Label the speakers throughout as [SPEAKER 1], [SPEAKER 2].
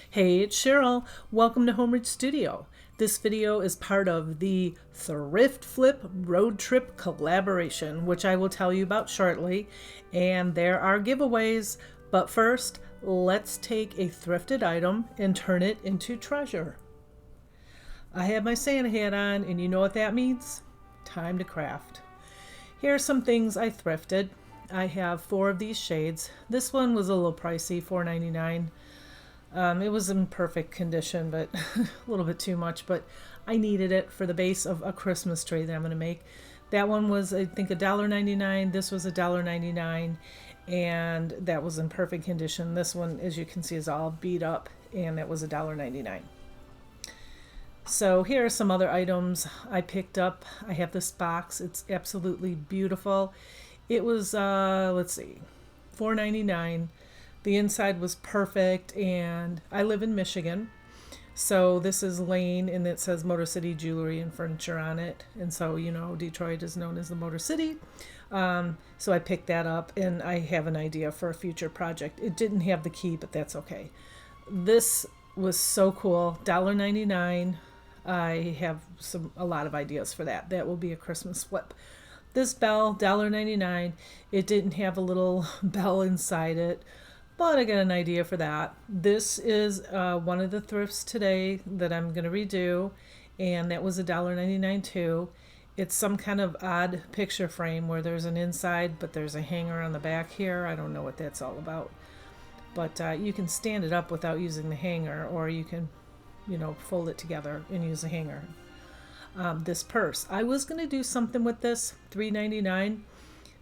[SPEAKER 1] Hey, it's Cheryl. Welcome to Homeward Studio. This video is part of the Thrift Flip Road Trip collaboration, which I will tell you about shortly. And there are giveaways, but first, let's take a thrifted item and turn it into treasure. I have my Santa hat on, and you know what that means? Time to craft. Here are some things I thrifted. I have 4 of these shades. This one was a little pricey, $4.99. It was in perfect condition, but a little bit too much, but I needed it for the base of a Christmas tree that I'm going to make. That one was, I think, $1.99. This was $1.99, and that was in perfect condition. This one, as you can see, is all beat up, and that was $1.99. So here are some other items I picked up. I have this box. It's absolutely beautiful. It was, let's see, $4.99. The inside was perfect, and I live in Michigan. So this is Lane, and it says Motor City Jewelry and Furniture on it. And so, you know, Detroit is known as the Motor City. So I picked that up, and I have an idea for a future project. It didn't have the key, but that's okay. This was so cool, $1.99. I have a lot of ideas for that. That will be a Christmas flip. This bell, $1.99. It didn't have a little bell inside it, but I got an idea for that. This is one of the thrifts today that I'm going to redo, and that was $1.99 too. It's some kind of odd picture frame where there's an inside, but there's a hanger on the back here. I don't know what that's all about. But you can stand it up without using the hanger, or you can, you know, fold it together and use a hanger. This purse. I was going to do something with this, $3.99.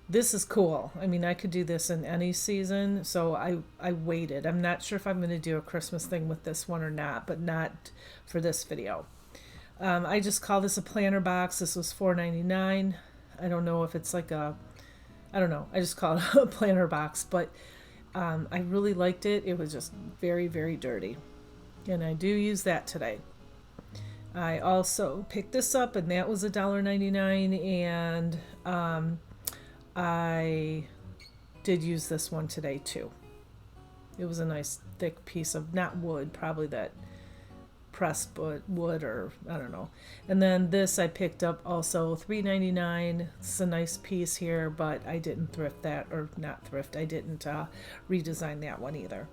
[SPEAKER 1] This is cool. I mean, I could do this in any season, so I waited. I'm not sure if I'm going to do a Christmas thing with this one or not, but not for this video. I just call this a planner box. This was $4.99. I don't know if it's like a, I don't know. I just call it a planner box, but I really liked it. It was just very, very dirty, and I do use that today. I also picked this up, and that was $1.99, and I did use this one today too. It was a nice thick piece of, not wood, probably that pressed wood, or I don't know. And then this I picked up also $3.99. It's a nice piece here, but I didn't thrift that, or not thrift. I didn't redesign that one either.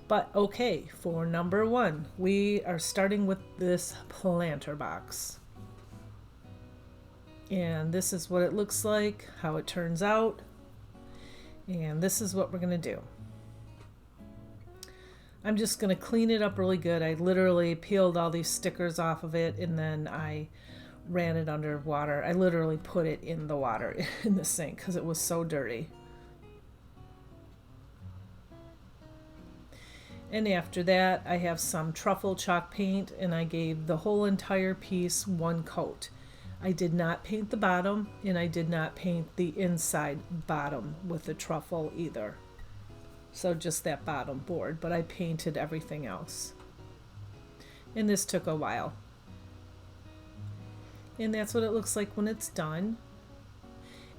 [SPEAKER 1] But okay, for number 1, we are starting with this planter box. And this is what it looks like, how it turns out. And this is what we're going to do. I'm just going to clean it up really good. I literally peeled all these stickers off of it, and then I ran it under water. I literally put it in the water in the sink because it was so dirty. And after that, I have some truffle chalk paint, and I gave the whole entire piece 1 coat. I did not paint the bottom, and I did not paint the inside bottom with the truffle either. So just that bottom board, but I painted everything else. And this took a while. And that's what it looks like when it's done.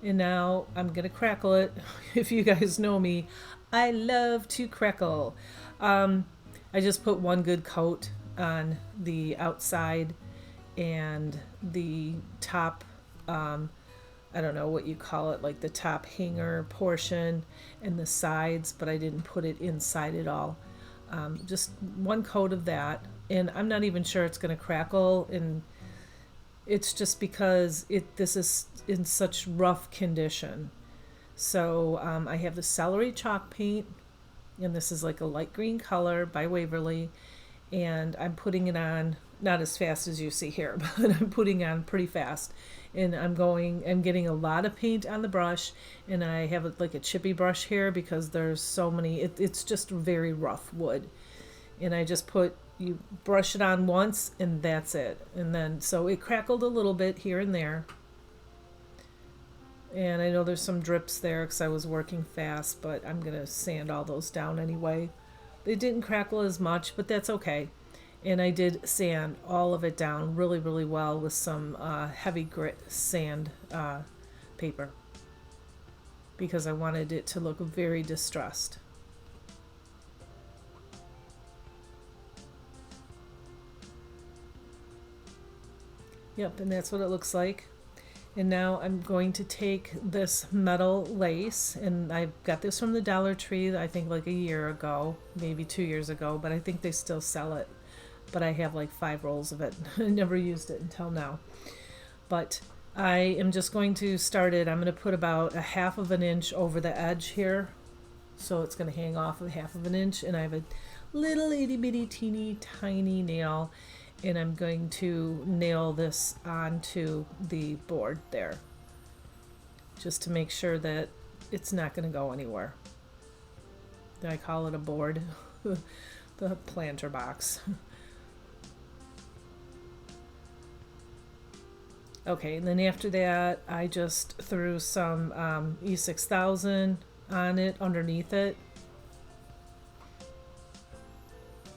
[SPEAKER 1] And now I'm going to crackle it. If you guys know me, I love to crackle. I just put 1 good coat on the outside and the top, I don't know what you call it, like the top hanger portion and the sides, but I didn't put it inside at all. Just 1 coat of that, and I'm not even sure it's going to crackle, and it's just because this is in such rough condition. So I have the celery chalk paint, and this is like a light green color by Waverly, and I'm putting it on, not as fast as you see here, but I'm putting on pretty fast. And I'm getting a lot of paint on the brush, and I have like a chippy brush here because there's so many, it's just very rough wood. And I just you brush it on once, and that's it. And then, so it crackled a little bit here and there. And I know there's some drips there because I was working fast, but I'm going to sand all those down anyway. They didn't crackle as much, but that's okay. And I did sand all of it down really, really well with some heavy grit sand paper because I wanted it to look very distressed. Yep, and that's what it looks like. And now I'm going to take this metal lace, and I got this from the Dollar Tree, I think like a year ago, maybe 2 years ago, but I think they still sell it. But I have like 5 rolls of it. I never used it until now. But I am just going to start it. I'm going to put about 1/2 of an inch over the edge here. So it's going to hang off of 1/2 of an inch, and I have a little itty bitty teeny tiny nail, and I'm going to nail this onto the board there just to make sure that it's not going to go anywhere. I call it a board, the planter box. Okay, and then after that I just threw some E6000 on it, underneath it,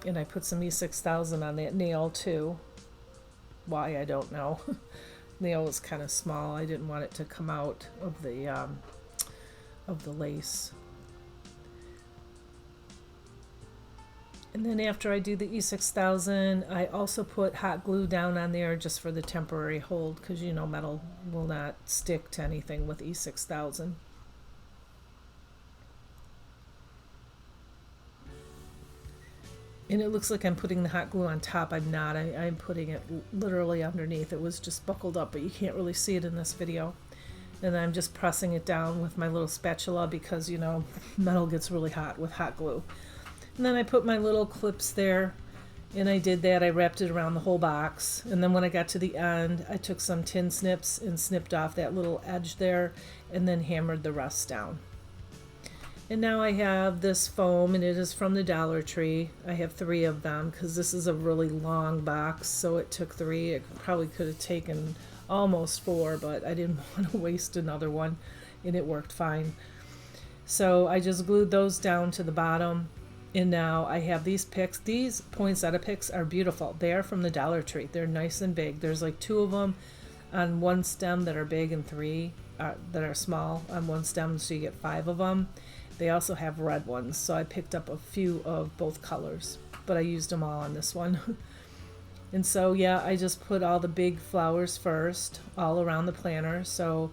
[SPEAKER 1] and I put some E6000 on that nail too. Why, I don't know. Nail was kind of small. I didn't want it to come out of the lace. And then after I do the E6000, I also put hot glue down on there just for the temporary hold, because you know metal will not stick to anything with E6000. And it looks like I'm putting the hot glue on top. I'm not. I'm putting it literally underneath. It was just buckled up, but you can't really see it in this video. And I'm just pressing it down with my little spatula because, you know, metal gets really hot with hot glue. And then I put my little clips there, and I did that. I wrapped it around the whole box. And then when I got to the end, I took some tin snips and snipped off that little edge there and then hammered the rest down. And now I have this foam, and it is from the Dollar Tree. I have 3 of them because this is a really long box, so it took 3. It probably could have taken almost 4, but I didn't want to waste another one, and it worked fine. So I just glued those down to the bottom, and now I have these picks. These poinsettia picks are beautiful. They are from the Dollar Tree. They're nice and big. There's like 2 of them on one stem that are big and 3 that are small on one stem, so you get 5 of them. They also have red ones, so I picked up a few of both colors, but I used them all on this one. And so yeah, I just put all the big flowers first all around the planter. So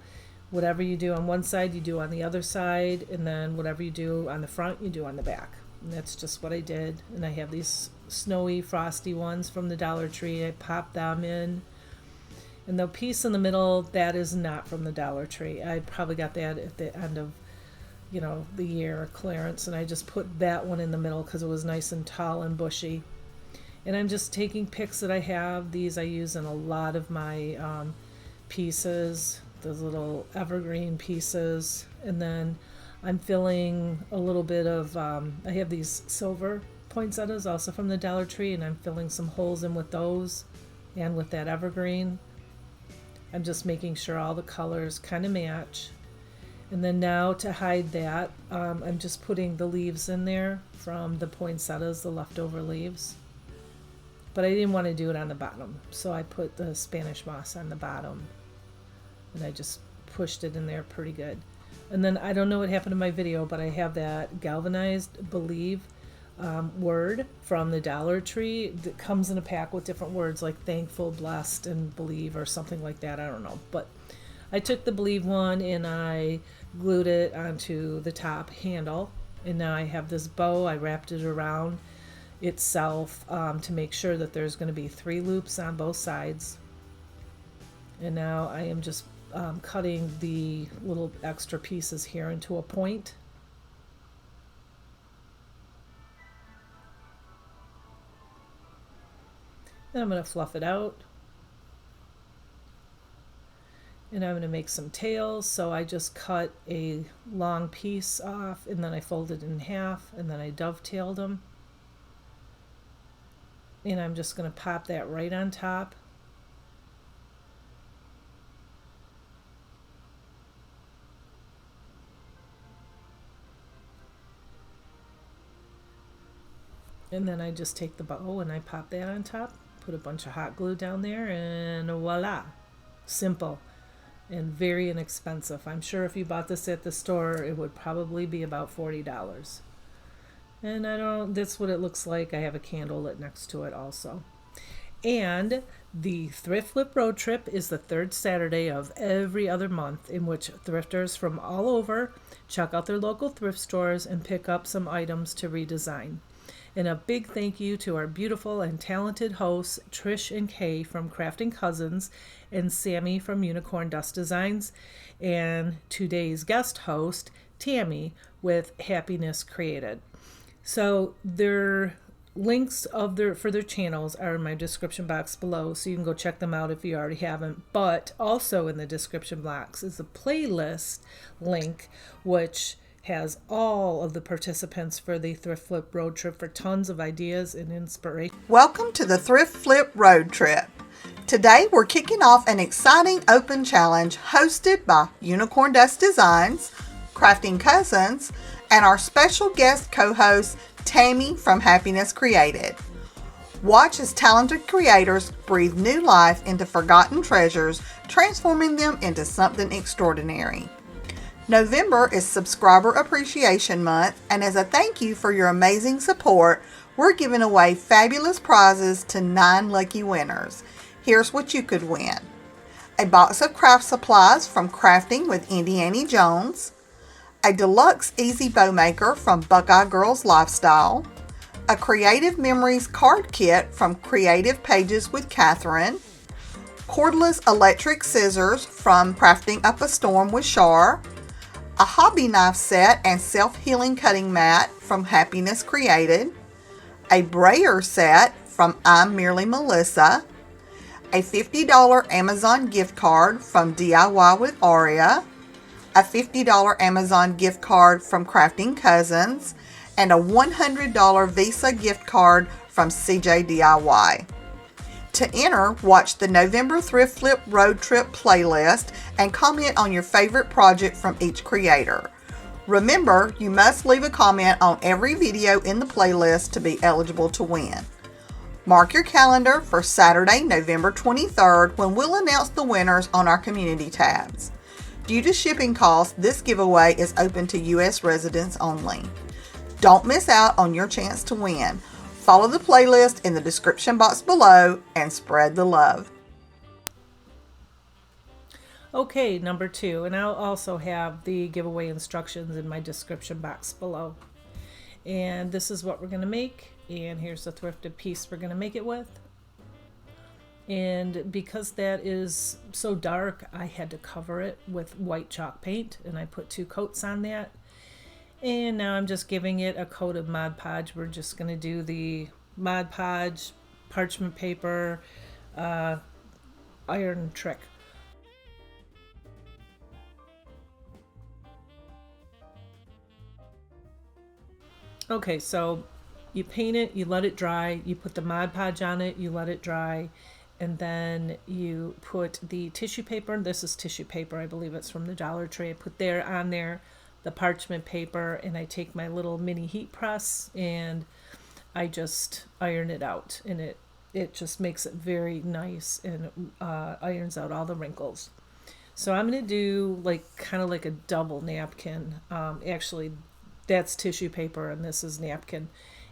[SPEAKER 1] whatever you do on one side, you do on the other side, and then whatever you do on the front, you do on the back. And that's just what I did. And I have these snowy, frosty ones from the Dollar Tree. I popped them in. And the piece in the middle, that is not from the Dollar Tree. I probably got that at the end of, you know, the year clearance, and I just put that one in the middle because it was nice and tall and bushy. And I'm just taking picks that I have. These I use in a lot of my pieces, those little evergreen pieces. And then I'm filling a little bit of, I have these silver poinsettias also from the Dollar Tree, and I'm filling some holes in with those and with that evergreen. I'm just making sure all the colors kind of match. And then now to hide that, I'm just putting the leaves in there from the poinsettias, the leftover leaves. But I didn't want to do it on the bottom, so I put the Spanish moss on the bottom. And I just pushed it in there pretty good. And then I don't know what happened to my video, but I have that galvanized Believe word from the Dollar Tree that comes in a pack with different words like thankful, blessed, and believe or something like that. I don't know. But I took the Believe one and I glued it onto the top handle, and now I have this bow. I wrapped it around itself to make sure that there's going to be 3 loops on both sides. And now I am just cutting the little extra pieces here into a point. And I'm going to fluff it out. And I'm going to make some tails, so I just cut a long piece off, and then I folded it in half, and then I dovetailed them. And I'm just going to pop that right on top. And then I just take the bow and I pop that on top, put a bunch of hot glue down there, and voila. Simple and very inexpensive. I'm sure if you bought this at the store, it would probably be about $40. And that's what it looks like. I have a candle lit next to it also. And the Thrift Flip Road Trip is the third Saturday of every other month, in which thrifters from all over check out their local thrift stores and pick up some items to redesign. And a big thank you to our beautiful and talented hosts, Trish and Kay from Crafting Cousins and Sammy from Unicorn Dust Designs, and today's guest host, Tammy, with Happiness Created. So their links of their channels are in my description box below, so you can go check them out if you already haven't. But also in the description box is a playlist link, which has all of the participants for the Thrift Flip Road Trip for tons of ideas and inspiration.
[SPEAKER 2] Welcome to the Thrift Flip Road Trip. Today we're kicking off an exciting open challenge hosted by Unicorn Dust Designs, Crafting Cousins, and our special guest co-host Tammy from Happiness Created. Watch as talented creators breathe new life into forgotten treasures, transforming them into something extraordinary. November is Subscriber Appreciation Month, and as a thank you for your amazing support, we're giving away fabulous prizes to 9 lucky winners. Here's what you could win: a box of craft supplies from Crafting with Indiana Jones, a deluxe easy bow maker from Buckeye Girls Lifestyle, a Creative Memories card kit from Creative Pages with Catherine, cordless electric scissors from Crafting Up a Storm with Shar, a hobby knife set and self-healing cutting mat from Happiness Created, a brayer set from I'm Merely Melissa, a $50 Amazon gift card from DIY with Aria, a $50 Amazon gift card from Crafting Cousins, and a $100 Visa gift card from CJ DIY. To enter, watch the November Thrift Flip Road Trip playlist and comment on your favorite project from each creator. Remember, you must leave a comment on every video in the playlist to be eligible to win. Mark your calendar for Saturday, November 23rd, when we'll announce the winners on our community tabs. Due to shipping costs, this giveaway is open to U.S. residents only. Don't miss out on your chance to win. Follow the playlist in the description box below and spread the love.
[SPEAKER 1] Okay, number 2, and I'll also have the giveaway instructions in my description box below. And this is what we're going to make, and here's the thrifted piece we're going to make it with. And because that is so dark, I had to cover it with white chalk paint, and I put 2 coats on that. And now I'm just giving it a coat of Mod Podge. We're just going to do the Mod Podge, parchment paper, iron trick. Okay, so you paint it, you let it dry, you put the Mod Podge on it, you let it dry, and then you put the tissue paper. This is tissue paper, I believe it's from the Dollar Tree. I put there on there the parchment paper, and I take my little mini heat press and I just iron it out, and it just makes it very nice and irons out all the wrinkles. So I'm going to do kind of like a double napkin. Actually, that's tissue paper and this is napkin.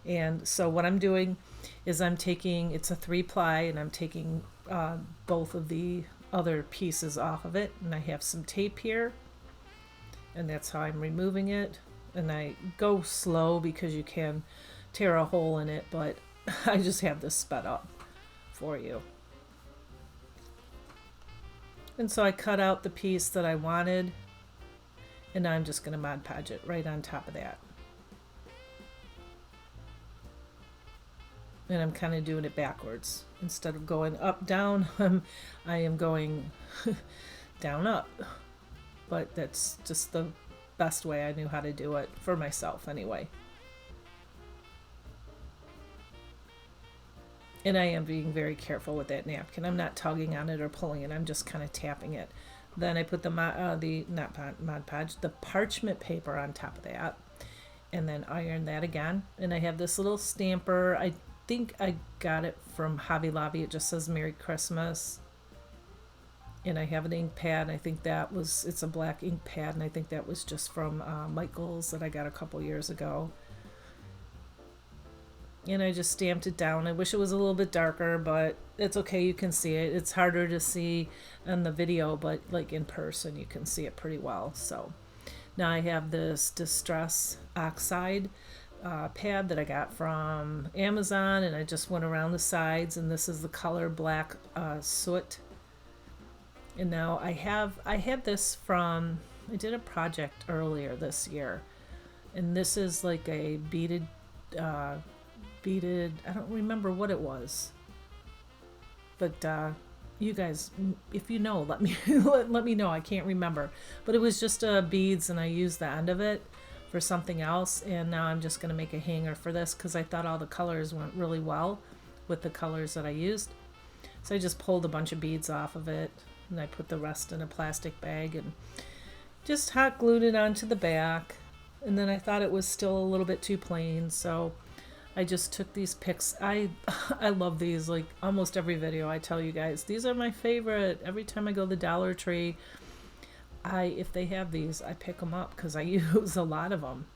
[SPEAKER 1] And so what I'm doing is I'm taking, it's a 3-ply, and I'm taking both of the other pieces off of it, and I have some tape here, and that's how I'm removing it. And I go slow because you can tear a hole in it, but I just have this sped up for you. And so I cut out the piece that I wanted, and now I'm just going to Mod Podge it right on top of that. And I'm kind of doing it backwards. Instead of going up, down, I am going down, up. But that's just the best way I knew how to do it for myself anyway. And I am being very careful with that napkin. I'm not tugging on it or pulling it. I'm just kind of tapping it. Then I put the Mod Podge, the parchment paper on top of that, and then iron that again. And I have this little stamper. I think I got it from Hobby Lobby. It just says Merry Christmas. And I have an ink pad. I think it's a black ink pad, and I think that was just from Michael's that I got a couple years ago. and I just stamped it down. I wish it was a little bit darker, but it's okay. You can see it. It's harder to see on the video, but like in person, you can see it pretty well. So now I have this Distress Oxide pad that I got from Amazon, and I just went around the sides, and this is the color Black Soot. And now I had this from, I did a project earlier this year, and this is like a beaded, I don't remember what it was, but you guys, if you know, let me let me know. I can't remember, but it was just beads, and I used the end of it for something else, and now I'm just going to make a hanger for this because I thought all the colors went really well with the colors that I used. So I just pulled a bunch of beads off of it, and I put the rest in a plastic bag and just hot glued it onto the back. And then I thought it was still a little bit too plain, so I just took these pics. I love these. Like almost every video I tell you guys, these are my favorite. Every time I go to the Dollar Tree, if they have these, I pick them up because I use a lot of them.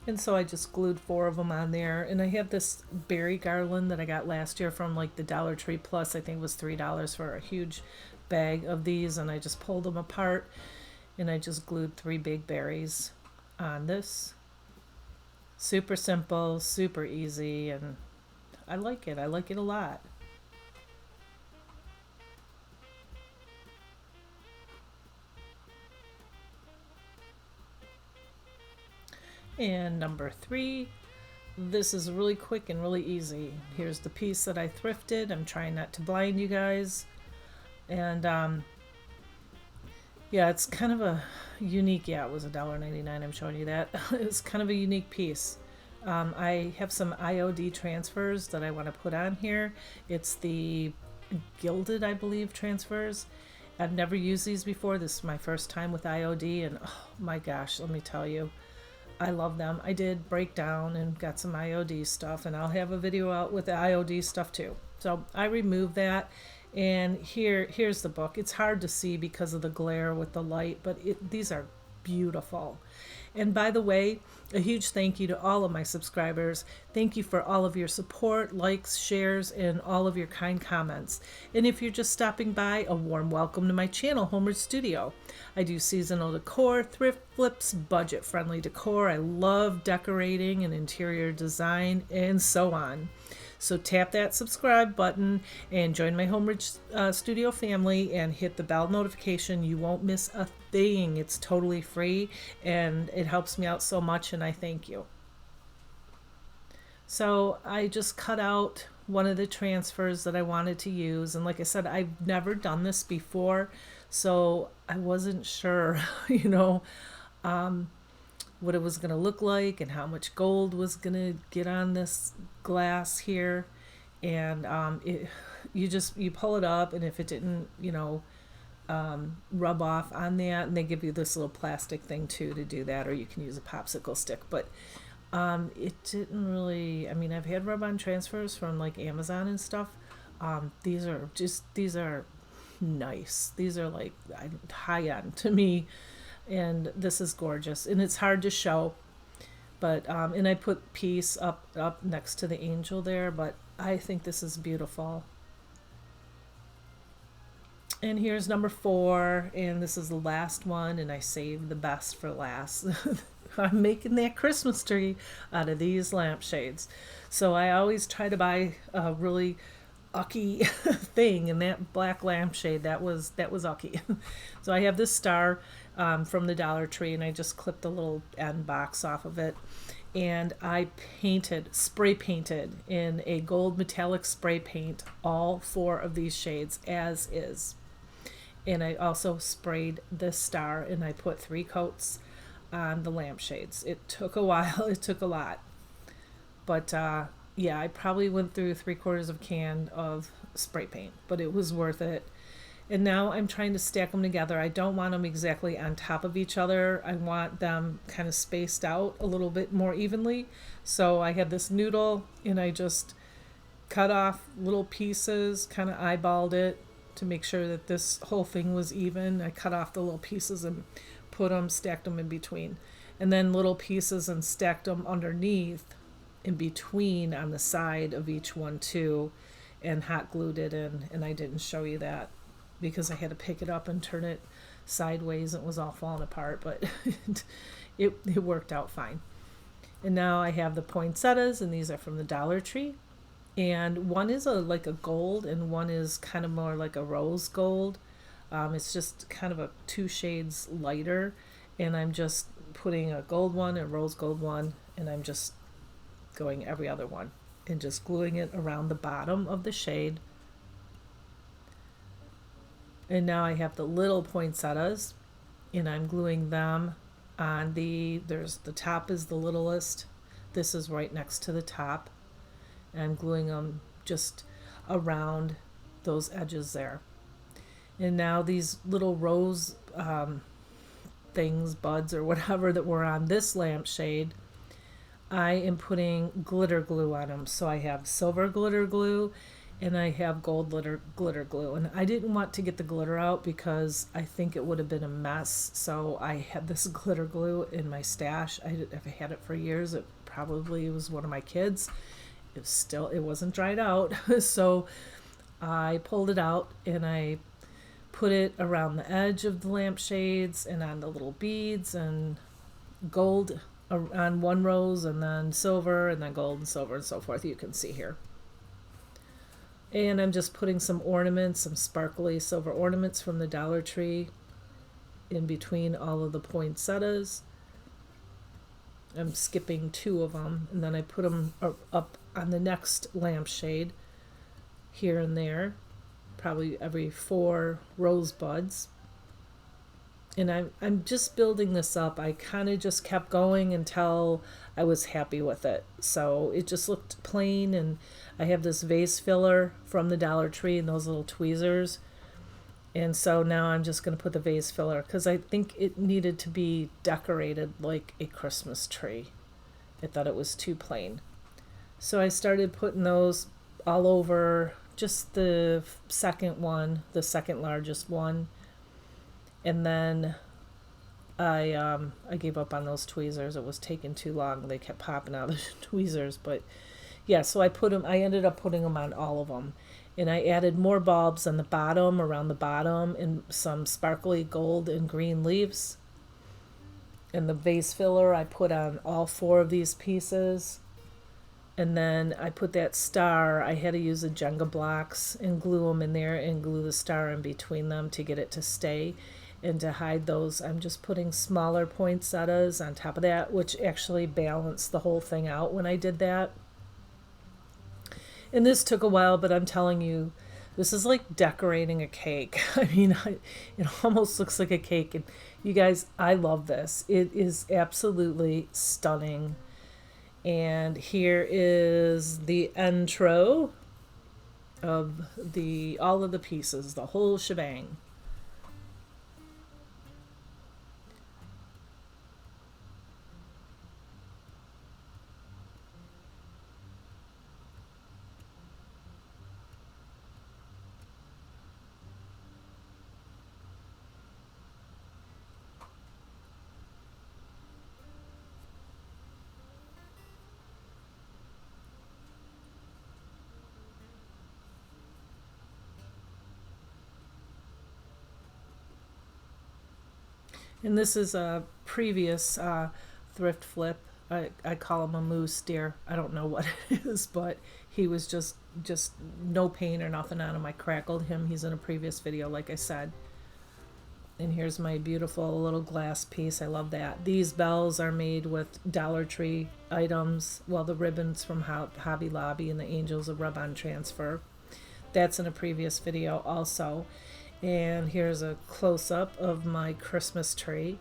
[SPEAKER 1] And so I just glued 4 of them on there. And I have this berry garland that I got last year from like the Dollar Tree Plus. I think it was $3 for a huge bag of these. And I just pulled them apart, and I just glued 3 big berries on this. Super simple, super easy, and I like it. I like it a lot. And number 3, this is really quick and really easy. Here's the piece that I thrifted. I'm trying not to blind you guys. And yeah, it's kind of a unique, yeah, it was $1.99. I'm showing you that. It's kind of a unique piece. I have some IOD transfers that I want to put on here. It's the gilded, I believe, transfers. I've never used these before. This is my first time with IOD, and oh my gosh, let me tell you, I love them. I did break down and got some IOD stuff, and I'll have a video out with the IOD stuff too. So I removed that, and here's the book. It's hard to see because of the glare with the light, but these are beautiful. And by the way, a huge thank you to all of my subscribers. Thank you for all of your support, likes, shares, and all of your kind comments. And if you're just stopping by, a warm welcome to my channel, Homeward Studio. I do seasonal decor, thrift flips, budget-friendly decor. I love decorating and interior design, and so on. So tap that subscribe button and join my Homeward Studio family and hit the bell notification. You won't miss a thing. It's totally free, and it helps me out so much, and I thank you. So I just cut out one of the transfers that I wanted to use, and like I said, I've never done this before, so I wasn't sure, you know, what it was going to look like and how much gold was going to get on this glass here. And you pull it up, and if it didn't, you know, rub off on that, and they give you this little plastic thing too to do that, or you can use a popsicle stick. But it didn't really, I mean, I've had rub-on transfers from like Amazon and stuff. These are nice. These are like high end to me. And this is gorgeous, and it's hard to show, but and I put peace up next to the angel there, but I think this is beautiful. And here's number 4, and this is the last one, and I saved the best for last. I'm making that Christmas tree out of these lampshades. So I always try to buy a really ucky thing, and that black lampshade, that was ucky. So I have this star from the Dollar Tree, and I just clipped the little end box off of it, and I spray painted in a gold metallic spray paint all 4 of these shades as is. And I also sprayed this star, and I put 3 coats on the lampshades. It took a while. It took a lot, but yeah, I probably went through 3/4 of a can of spray paint, but it was worth it. And now I'm trying to stack them together. I don't want them exactly on top of each other. I want them kind of spaced out a little bit more evenly. So I had this noodle, and I just cut off little pieces, kind of eyeballed it to make sure that this whole thing was even. I cut off the little pieces and stacked them in between. and then little pieces and stacked them underneath in between on the side of each one too, and hot glued it in. And I didn't show you that because I had to pick it up and turn it sideways and it was all falling apart, but it worked out fine. And now I have the poinsettias, and these are from the Dollar Tree. And one is like a gold, and one is kind of more like a rose gold. It's just kind of a 2 shades lighter, and I'm just putting a gold one and rose gold one, and I'm just going every other one and just gluing it around the bottom of the shade. And now I have the little poinsettias, and I'm gluing them on the top is the littlest. This is right next to the top. And I'm gluing them just around those edges there. And now these little rose things, buds or whatever that were on this lampshade, I am putting glitter glue on them. So I have silver glitter glue and I have gold glitter glue. And I didn't want to get the glitter out because I think it would have been a mess. So I had this glitter glue in my stash. I've had it for years. It probably was one of my kids. It wasn't dried out. So I pulled it out and I put it around the edge of the lampshades and on the little beads, and gold on one rose, and then silver, and then gold and silver and so forth. You can see here. And I'm just putting some ornaments, some sparkly silver ornaments from the Dollar Tree in between all of the poinsettias. I'm skipping 2 of them, and then I put them up on the next lampshade here and there, probably every 4 rose buds. And I'm just building this up. I kind of just kept going until I was happy with it. So it just looked plain, and I have this vase filler from the Dollar Tree and those little tweezers. And so now I'm just going to put the vase filler because I think it needed to be decorated like a Christmas tree. I thought it was too plain. So I started putting those all over just the second one, the second largest one. And then I gave up on those tweezers. It was taking too long. They kept popping out of the tweezers. But yeah, so I ended up putting them on all of them. And I added more bulbs on the bottom, around the bottom, and some sparkly gold and green leaves. And the vase filler I put on all 4 of these pieces. And then I put that star. I had to use the Jenga blocks and glue them in there and glue the star in between them to get it to stay. And to hide those, I'm just putting smaller poinsettias on top of that, which actually balanced the whole thing out when I did that. And this took a while, but I'm telling you, this is like decorating a cake. I mean, it almost looks like a cake. And you guys, I love this. It is absolutely stunning. And here is the intro of all of the pieces, the whole shebang. And this is a previous thrift flip. I call him a moose deer. I don't know what it is, but he was just no paint or nothing on him. I crackled him. He's in a previous video, like I said. And here's my beautiful little glass piece. I love that. These bells are made with Dollar Tree items. Well, the ribbons from Hobby Lobby and the angels of rub-on transfer. That's in a previous video also. And here's a close-up of my Christmas tree.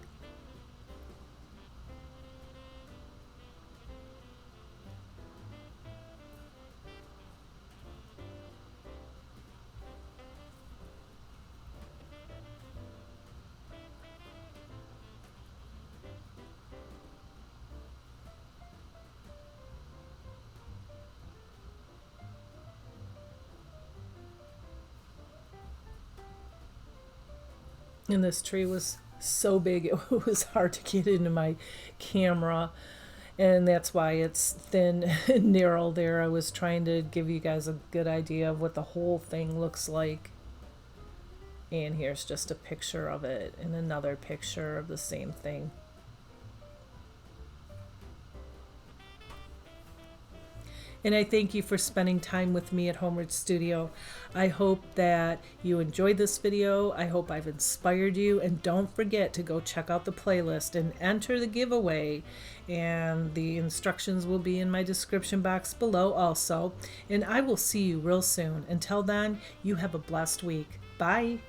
[SPEAKER 1] And this tree was so big it was hard to get into my camera, and that's why it's thin and narrow there. I was trying to give you guys a good idea of what the whole thing looks like. And here's just a picture of it and another picture of the same thing. And I thank you for spending time with me at Homeward Studio. I hope that you enjoyed this video. I hope I've inspired you. And don't forget to go check out the playlist and enter the giveaway. And the instructions will be in my description box below also. And I will see you real soon. Until then, you have a blessed week. Bye.